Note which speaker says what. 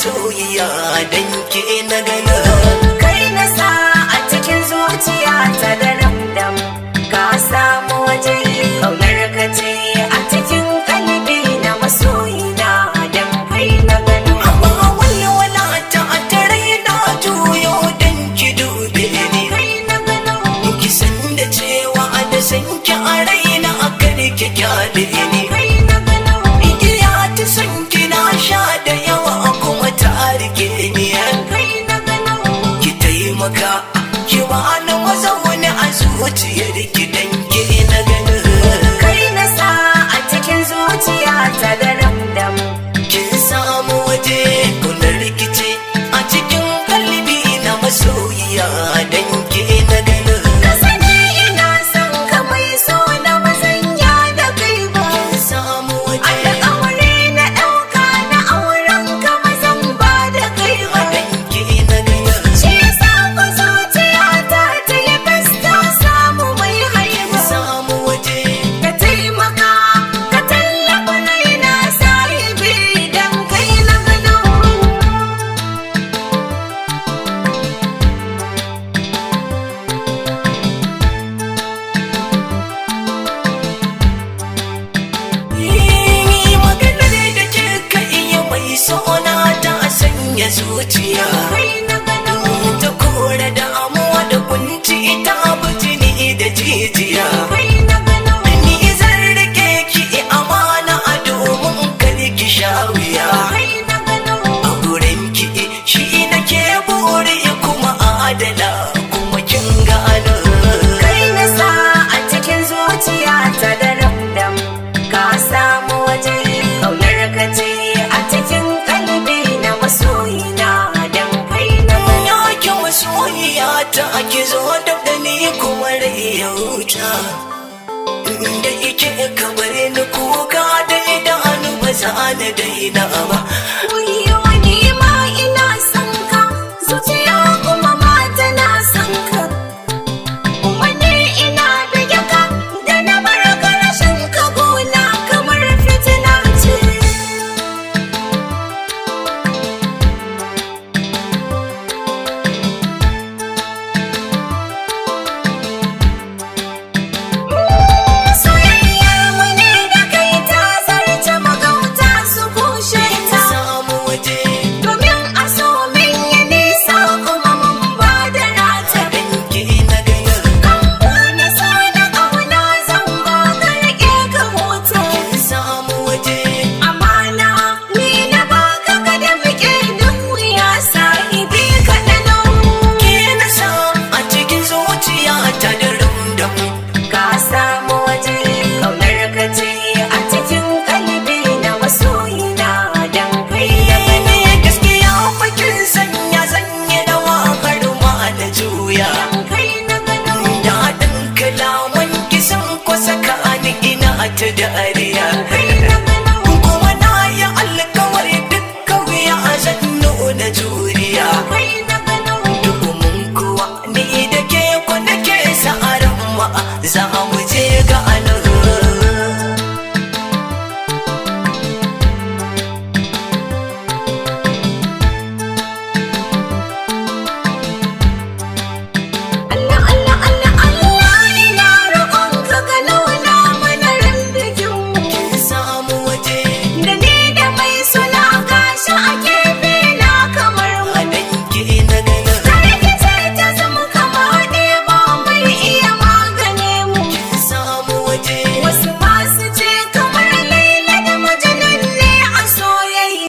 Speaker 1: masoyiya dan ke na gana.
Speaker 2: Kai na sa a cikin zuciya ta da ramdam, ka samu waje kaunar ka ce a cikin kalbi na masoyina dan kai na gano.
Speaker 1: Amma walwala ta a tare na juyo dan ki dube ni.
Speaker 2: Kai na gano.
Speaker 1: Ki san da cewa da san ki a raina a kare ki kyale ni.
Speaker 2: Kai na gano.
Speaker 1: Igiya ta san ki na sha da yawa kuma ta rike ni.
Speaker 2: Kai na gano.
Speaker 1: Ki taimaka ki bani mazauni a zuciyar ki dan ke na gani.
Speaker 2: Kai na sa a cikin zuciya ta da ramdam.
Speaker 1: Kin samu waje kuna rikice a cikin kalbi na masoyiya dan ke na gani.
Speaker 2: Ka sani ina son ka mai so na mazanya da kai ba.
Speaker 1: Kin samu waje
Speaker 2: Alƙawari na ɗauka na auren ka mazan ba da kai ba.
Speaker 1: dan ke na gani.
Speaker 2: Shi yasa ku zuciyata ta yi fasta samu mai haihuwa.
Speaker 1: Samu waje
Speaker 2: Ka taimaka ka tallafa raina sahibi dan kai na gano.
Speaker 1: maganar da kika iya mai sona ta sanya zuciya.
Speaker 2: Kai na gano.
Speaker 1: Ta kore damuwa da kunci ta abu jini da jijiya.
Speaker 2: Kai na gano.
Speaker 1: Ni zan rike ki amana a domin kar ki sha wuya.
Speaker 2: Kai na gano.
Speaker 1: A gurin ki shi nake buri kuma adala kuma kin gano.
Speaker 2: Kai na sa a cikin zuciya ta da ramdam, ka samu waje kaunar ka ce a cikin kalbi na masoyina dan kai na gano.
Speaker 1: Ya ki masoyiya ta ki zo da ni kuma rai ya huta. Da ike ka bare ni kuka da idanu ba za na daina ba.